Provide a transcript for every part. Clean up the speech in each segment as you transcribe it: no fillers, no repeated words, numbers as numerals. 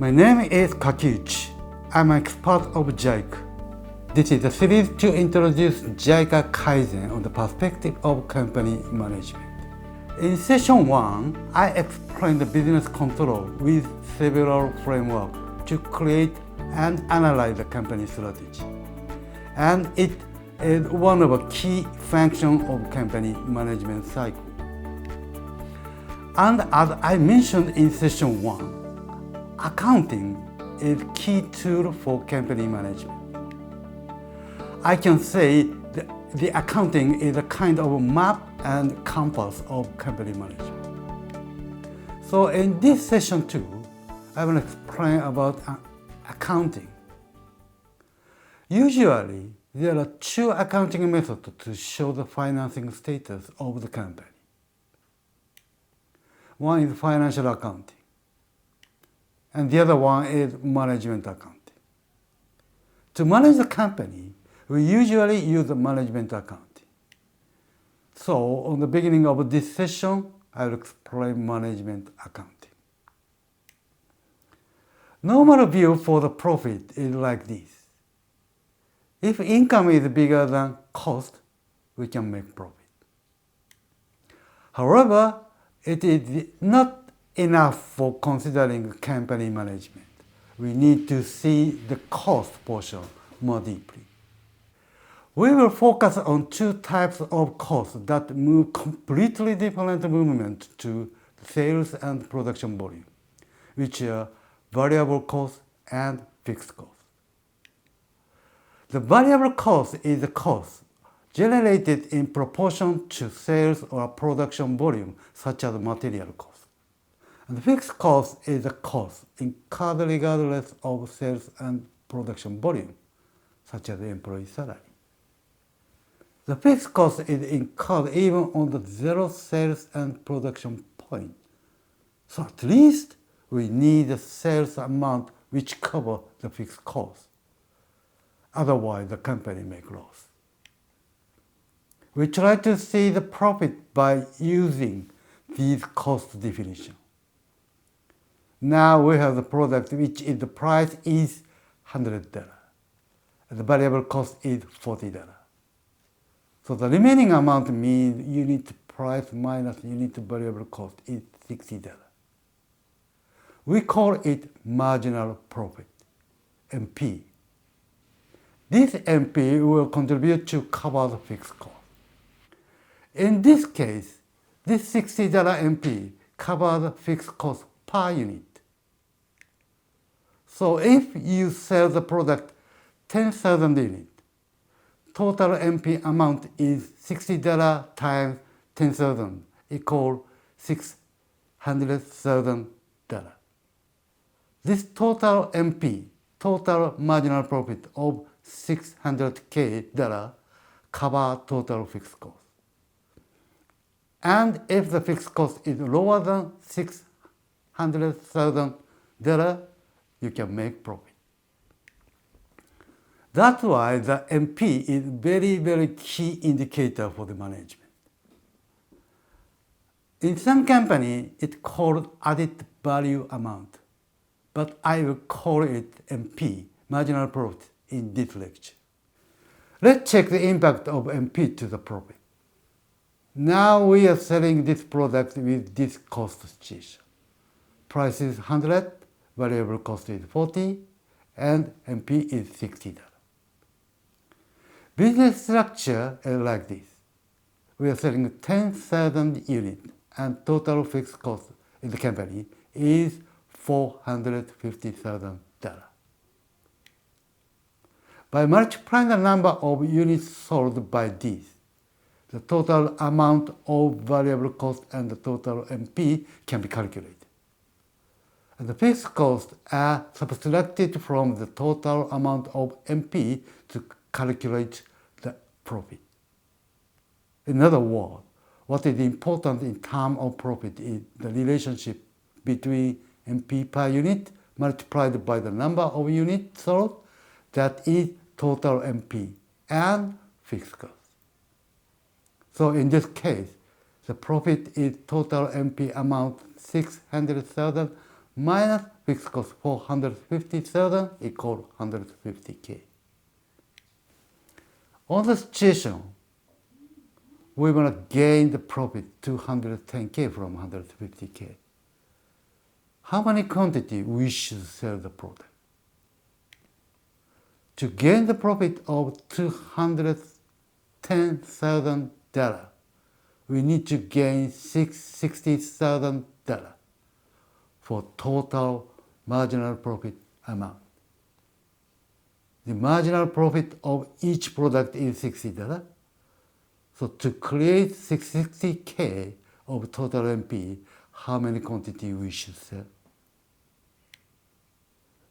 My name is Kakiuchi. I'm an expert of JICA. This is a series to introduce JICA Kaizen on the perspective of company management. In Session 1, I explained the business control with several frameworks to create and analyze the company strategy. And it is one of the key functions of company management cycle. And as I mentioned in Session 1, accounting is a key tool for company management. I can say the accounting is a kind of a map and compass of company management. So in this Session 2, I will explain about accounting. Usually, there are two accounting methods to show the financing status of the company. One is financial accounting, and the other one is management accounting. To manage the company, we usually use the management accounting. So, on the beginning of this session, I will explain management accounting. Normal view for the profit is like this. If income is bigger than cost, we can make profit. However, it is not enough for considering company management. We need to see the cost portion more deeply. We will focus on two types of costs that move completely different movement to sales and production volume, which are variable cost and fixed cost. The variable cost is the cost generated in proportion to sales or production volume, such as material cost. And the fixed cost is the cost incurred regardless of sales and production volume, such as employee salary. The fixed cost is incurred even on the zero sales and production point. So at least we need a sales amount which covers the fixed cost. Otherwise, the company makes loss. We try to see the profit by using these cost definitions. Now we have the product which is the price is $100. The variable cost is $40. So the remaining amount means unit price minus unit variable cost is $60. We call it marginal profit, MP. This MP will contribute to cover the fixed cost. In this case, this $60 MP covers the fixed cost per unit. So if you sell the product 10,000 units, total MP amount is $60 times 10,000 equal $600,000. This total MP, total marginal profit of $600K cover total fixed cost. And if the fixed cost is lower than $600,000, you can make profit. That's why the MP is very key indicator for the management. In some company, it's called added value amount, but I will call it MP, marginal profit, in this lecture. Let's check the impact of MP to the profit. Now we are selling this product with this cost situation. Price is 100, variable cost is 40, and MP is $60. Business structure is like this. We are selling 10,000 units and total fixed cost in the company is $450,000. By multiplying the number of units sold by this, the total amount of variable cost and the total MP can be calculated. And the fixed costs are subtracted from the total amount of MP to calculate the profit. In other words, what is important in terms of profit is the relationship between MP per unit multiplied by the number of units sold, that is total MP, and fixed cost. So in this case, the profit is total MP amount 600,000 minus fixed cost 450,000 equal 150K. On the situation, we want to gain the profit 210K from 150K. How many quantity we should sell the product? To gain the profit of $210,000, we need to gain $60,000 for total marginal profit amount. The marginal profit of each product is $60. So to create 60K of total MP, how many quantity we should sell?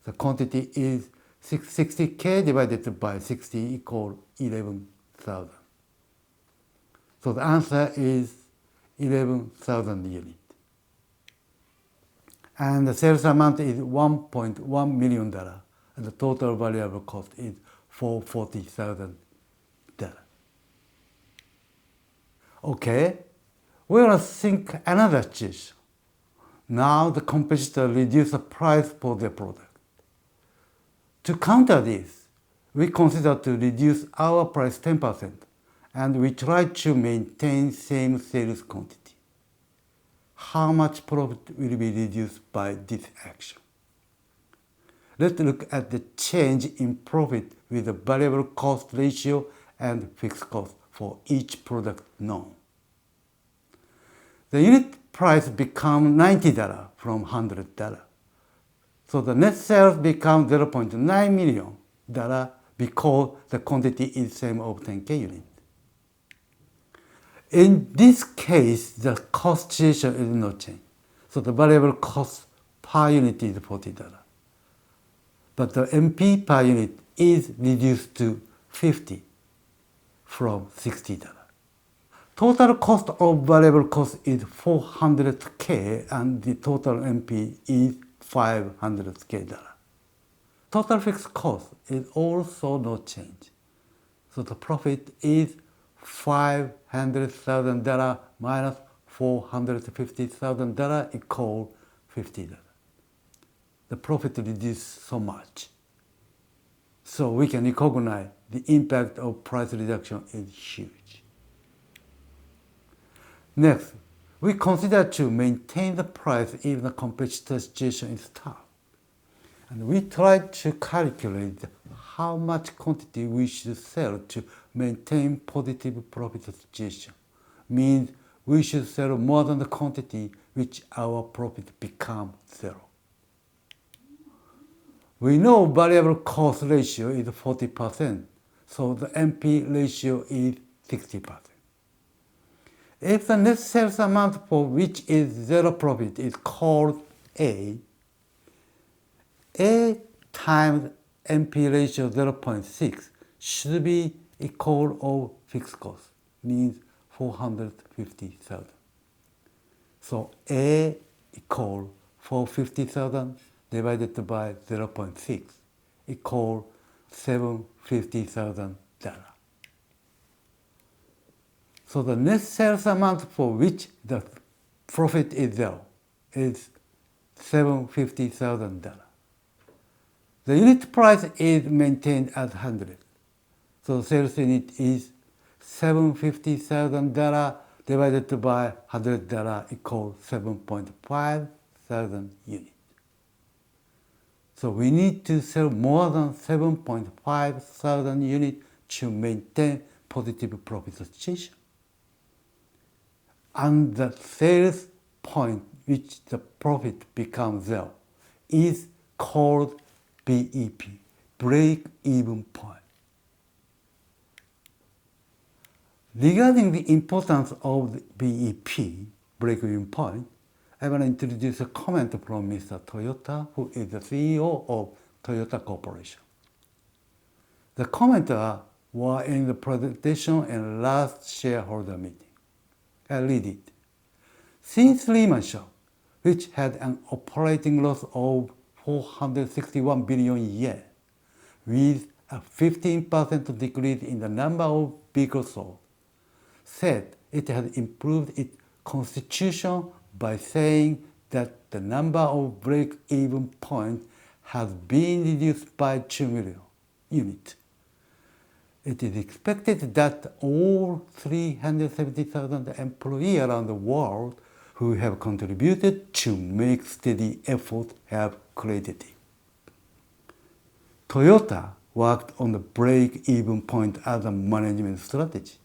The quantity is 60K divided by 60 equal 11,000. So the answer is 11,000 units. And the sales amount is $1.1 million. And the total variable cost is $440,000. Okay, we will think another situation. Now the competitor reduce the price for their product. To counter this, we consider to reduce our price 10% and we try to maintain same sales quantity. How much profit will be reduced by this action? Let's look at the change in profit with the variable cost ratio and fixed cost for each product known. The unit price becomes $90 from $100. So the net sales become $0.9 million because the quantity is same of 10K units. In this case, the cost situation is not changed. So the variable cost per unit is $40. But the MP per unit is reduced to $50 from $60. Total cost of variable cost is $400K and the total MP is $500K. Total fixed cost is also not changed. So the profit is $500,000 minus $450,000 equal $50. The profit reduced so much. So we can recognize the impact of price reduction is huge. Next, we consider to maintain the price even the competitor situation is tough. And we try to calculate how much quantity we should sell to maintain positive profit situation. Means we should sell more than the quantity which our profit becomes zero. We know variable cost ratio is 40%, so the MP ratio is 60%. If the net sales amount for which is zero profit is called A times MP ratio 0.6 should be equal of fixed cost, means 450,000. So A equal 450,000 divided by 0.6 equal $750,000. So the net sales amount for which the profit is zero is $750,000. The unit price is maintained at 100. So sales unit is $750,000 divided by $100 equals 7.5 thousand units. So we need to sell more than 7.5 thousand units to maintain positive profit situation. And the sales point which the profit becomes zero is called BEP, break-even point. Regarding the importance of the BEP, break-even point, I want to introduce a comment from Mr. Toyota, who is the CEO of Toyota Corporation. The commenter were in the presentation and last shareholder meeting. I read it. Since Lehman Shock, which had an operating loss of 461 billion yen, with a 15% decrease in the number of vehicles sold, said it had improved its constitution by saying that the number of break-even points has been reduced by 2 million units. It is expected that all 370,000 employees around the world who have contributed to make steady effort have created it. Toyota worked on the break-even point as a management strategy.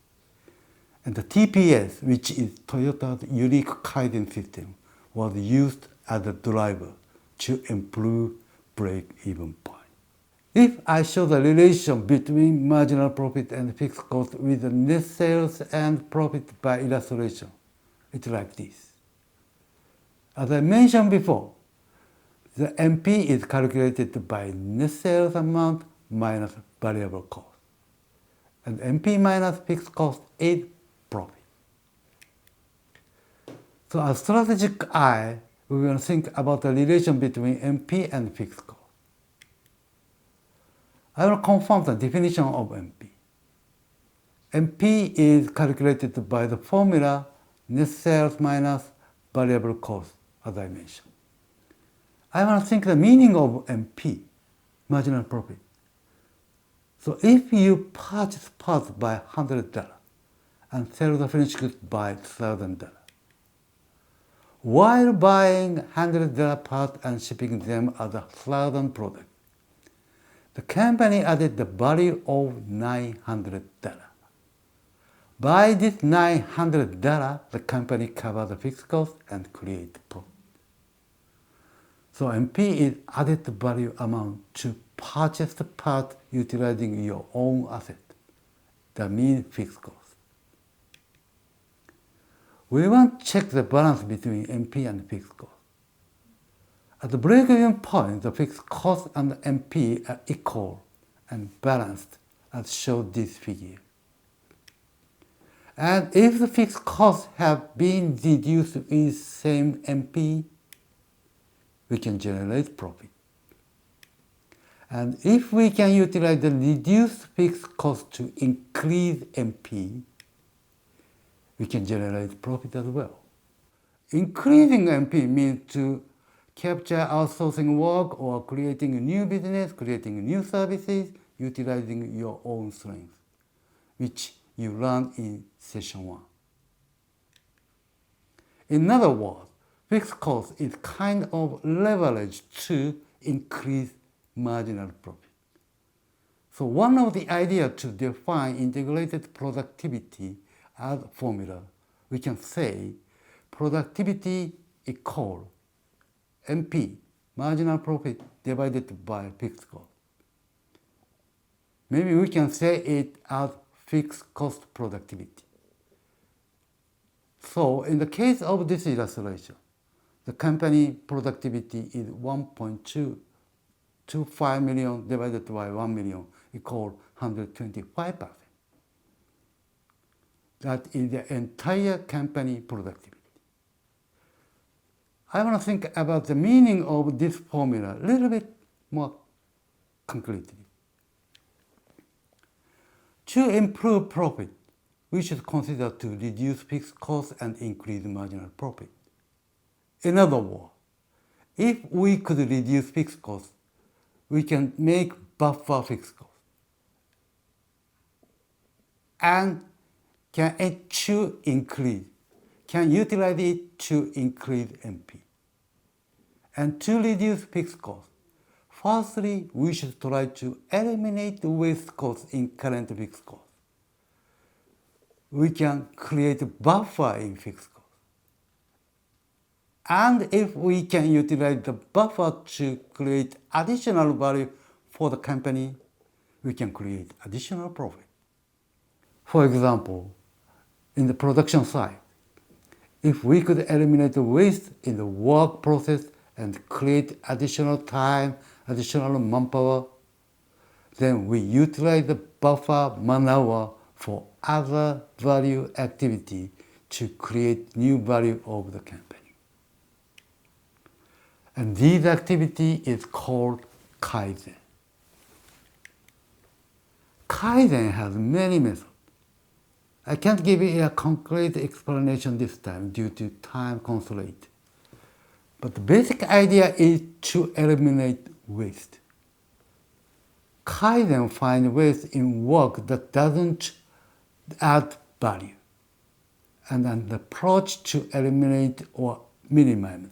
And the TPS, which is Toyota's unique Kaizen system, was used as a driver to improve break-even point. If I show the relation between marginal profit and fixed cost with the net sales and profit by illustration, it's like this. As I mentioned before, the MP is calculated by net sales amount minus variable cost. And MP minus fixed cost is profit. So as strategic eye, we will think about the relation between MP and fixed cost. I will confirm the definition of MP. MP is calculated by the formula net sales minus variable cost, as I mentioned. I want to think the meaning of MP, marginal profit. So if you purchase parts by $100 and sell the finished goods by $1,000, while buying $100 parts and shipping them as a $1,000 product, the company added the value of $900. By this $900, the company covers the fixed cost and creates profit. So MP is added value amount to purchase the part utilizing your own asset. That means fixed cost. We want to check the balance between MP and fixed cost. At the break-even point, the fixed cost and MP are equal and balanced as shown this figure. And if the fixed costs have been reduced with same MP, we can generate profit. And if we can utilize the reduced fixed cost to increase MP, we can generate profit as well. Increasing MP means to capture outsourcing work or creating a new business, creating new services, utilizing your own strengths, which you learn in Session 1. In other words, fixed cost is kind of leverage to increase marginal profit. So one of the ideas to define integrated productivity as a formula, we can say productivity equal MP, marginal profit divided by fixed cost. Maybe we can say it as fixed cost productivity. So in the case of this illustration, the company productivity is 1.225 million divided by 1 million equal 125%. That is the entire company productivity. I want to think about the meaning of this formula a little bit more concretely. To improve profit, we should consider to reduce fixed costs and increase marginal profit. In other words, if we could reduce fixed costs, we can make buffer fixed costs. And can utilize it to increase MP. And to reduce fixed costs, firstly, we should try to eliminate the waste costs in current fixed costs. We can create a buffer in fixed costs. And if we can utilize the buffer to create additional value for the company, we can create additional profit. For example, in the production side, if we could eliminate the waste in the work process and create additional time, additional manpower, then we utilize the buffer man-hour for other value activity to create new value of the company. And this activity is called Kaizen. Kaizen has many methods. I can't give you a concrete explanation this time due to time constraint. But the basic idea is to eliminate waste. Kaizen finds waste in work that doesn't add value, and an approach to eliminate or minimize them.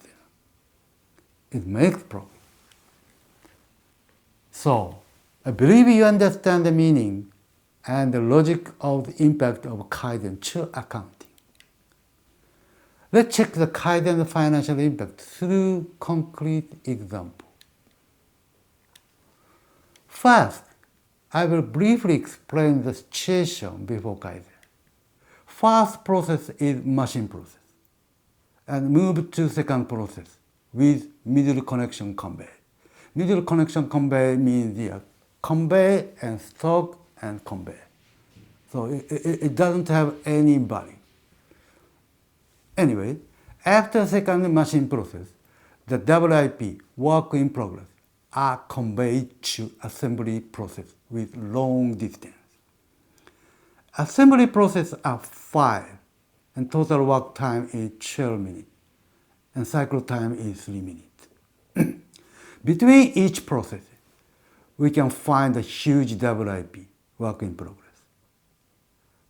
It makes profit. So, I believe you understand the meaning and the logic of the impact of Kaizen to accounting. Let's check the Kaizen financial impact through concrete example. First, I will briefly explain the situation before Kaizen. First process is machine process, and move to second process with middle connection convey. Middle connection convey means convey and stock and convey. So it doesn't have any value. Anyway, after second machine process, the WIP, work in progress, are conveyed to assembly process with long distance. Assembly process are 5, and total work time is 12 minutes, and cycle time is 3 minutes. Between each process, we can find a huge WIP, work in progress.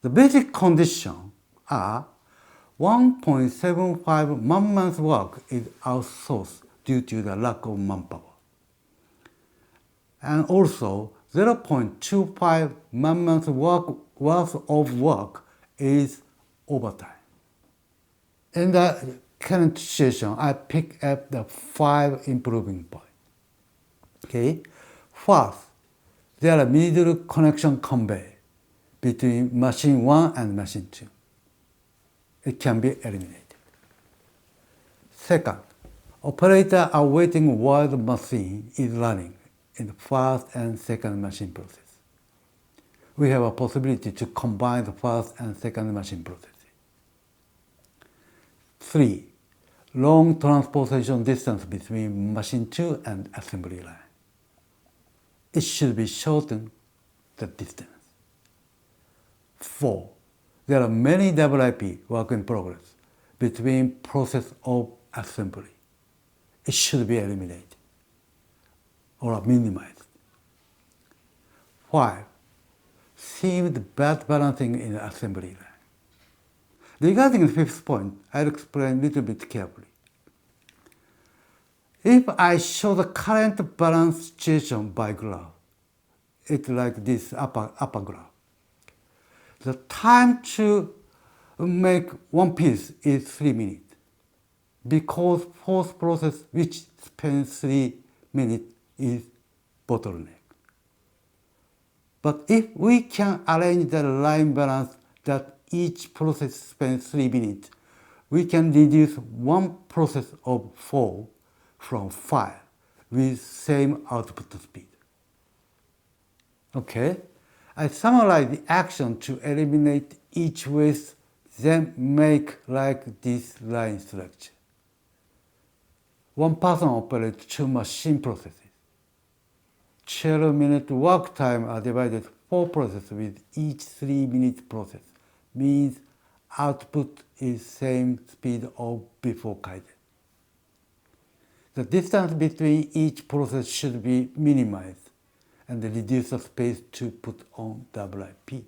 The basic conditions are 1.75 man-month work is outsourced due to the lack of manpower. And also 0.25 man-month worth of work is overtime. In the current situation, I pick up the 5 improving points. Okay? First, there are middle connection convey between machine 1 and machine 2. It can be eliminated. Second, operators are waiting while the machine is running in the first and second machine process. We have a possibility to combine the first and second machine processes. 3. Long transportation distance between machine 2 and assembly line. It should be shortened the distance. 4. There are many WIP, work in progress, between process of assembly. It should be eliminated or minimized. 5. Seemed bad balancing in the assembly line. Regarding the fifth point, I'll explain a little bit carefully. If I show the current balance situation by graph, it's like this upper graph. The time to make one piece is 3 minutes, because fourth process, which spends 3 minutes, is bottleneck. But if we can arrange the line balance that each process spends 3 minutes, we can reduce one process of 4 from 5 with same output speed. Okay? I summarize the action to eliminate each waste, then make like this line structure. One person operates 2 machine processes. 12-minute work time are divided 4 processes with each 3-minute process. Means output is same speed of before Kaizen. The distance between each process should be minimized and reduce the space to put on WIP.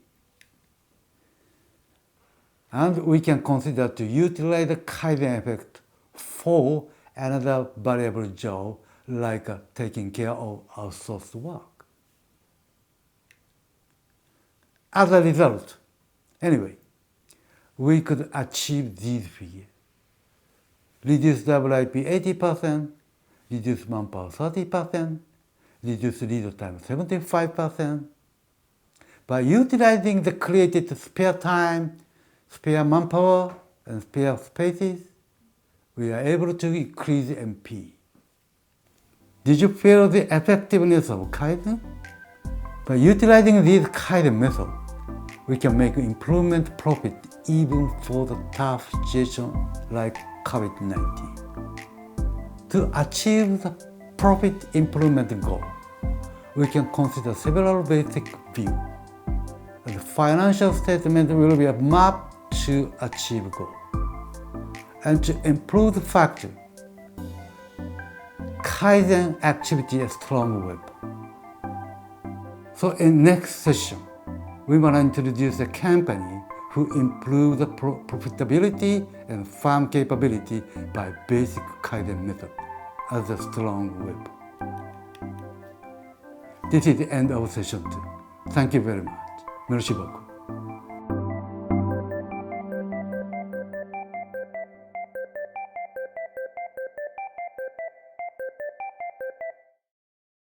And we can consider to utilize the Kaizen effect for another variable job like taking care of outsourced work. As a result, anyway, we could achieve these figures. Reduce WIP 80%, reduce manpower 30%, reduce lead time 75%. By utilizing the created spare time, spare manpower, and spare spaces, we are able to increase MP. Did you feel the effectiveness of Kaizen? By utilizing these Kaizen methods, we can make improvement profit even for the tough situation like COVID-19. To achieve the profit improvement goal, we can consider several basic views. The financial statement will be a map to achieve goal. And to improve the factor, Kaizen activity a strong weapon. So in next session, we want to introduce a company who improve the profitability and farm capability by basic Kaizen method as a strong weapon. This is the end of session 2. Thank you very much. Merci beaucoup.